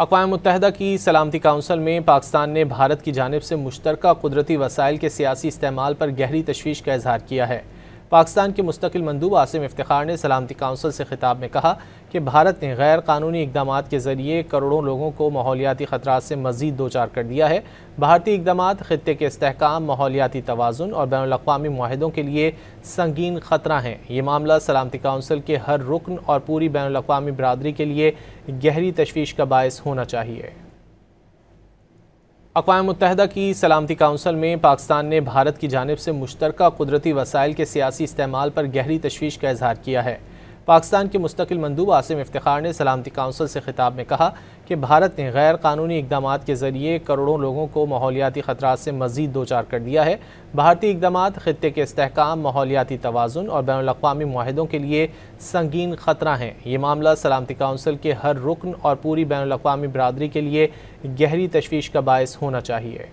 अक़वाम मुत्तहिदा की सलामती काउंसिल में पाकिस्तान ने भारत की जानिब से मुश्तरका कुदरती वसाइल के सियासी इस्तेमाल पर गहरी तशवीश का इजहार किया है। पाकिस्तान के मुस्तकिल मंदूब आसिम इफ्तिखार ने सलामती काउंसिल से खिताब में कहा कि भारत ने गैर कानूनी इक़दाम के ज़रिए करोड़ों लोगों को माहौलियाती ख़तरात से मज़ीद दो चार कर दिया है। भारतीय इक़दाम खित्ते के इस्तेहकाम, माहौलियाती तवाज़ुन और बैनुल-अक़वामी मुआहिदों के लिए संगीन ख़तरा हैं। ये मामला सलामती काउंसिल के हर रुकन और पूरी बैनुल-अक़वामी बरादरी के लिए गहरी तशवीश का बायस होना चाहिए। अक़वाम मुत्तहिदा की सलामती काउंसिल में पाकिस्तान ने भारत की जानिब से मुश्तरका कुदरती वसाइल के सियासी इस्तेमाल पर गहरी तशवीश का इजहार किया है। पाकिस्तान के मुस्तकिल मंदूब आसिम इफ्तिखार ने सलामती काउंसिल से खिताब में कहा कि भारत ने गैर कानूनी इक़दाम के ज़रिए करोड़ों लोगों को माहौलियाती ख़तरात से मज़ीद दो चार कर दिया है। भारतीय इक़दाम खित्ते के इस्तेहकाम, माहौलियाती तवाज़ुन और बैनुल-अक़वामी मुआहिदों के लिए संगीन ख़तरा हैं। ये मामला सलामती काउंसिल के हर रुकन और पूरी बैनुल-अक़वामी बरादरी के लिए गहरी तशवीश का बायस होना चाहिए।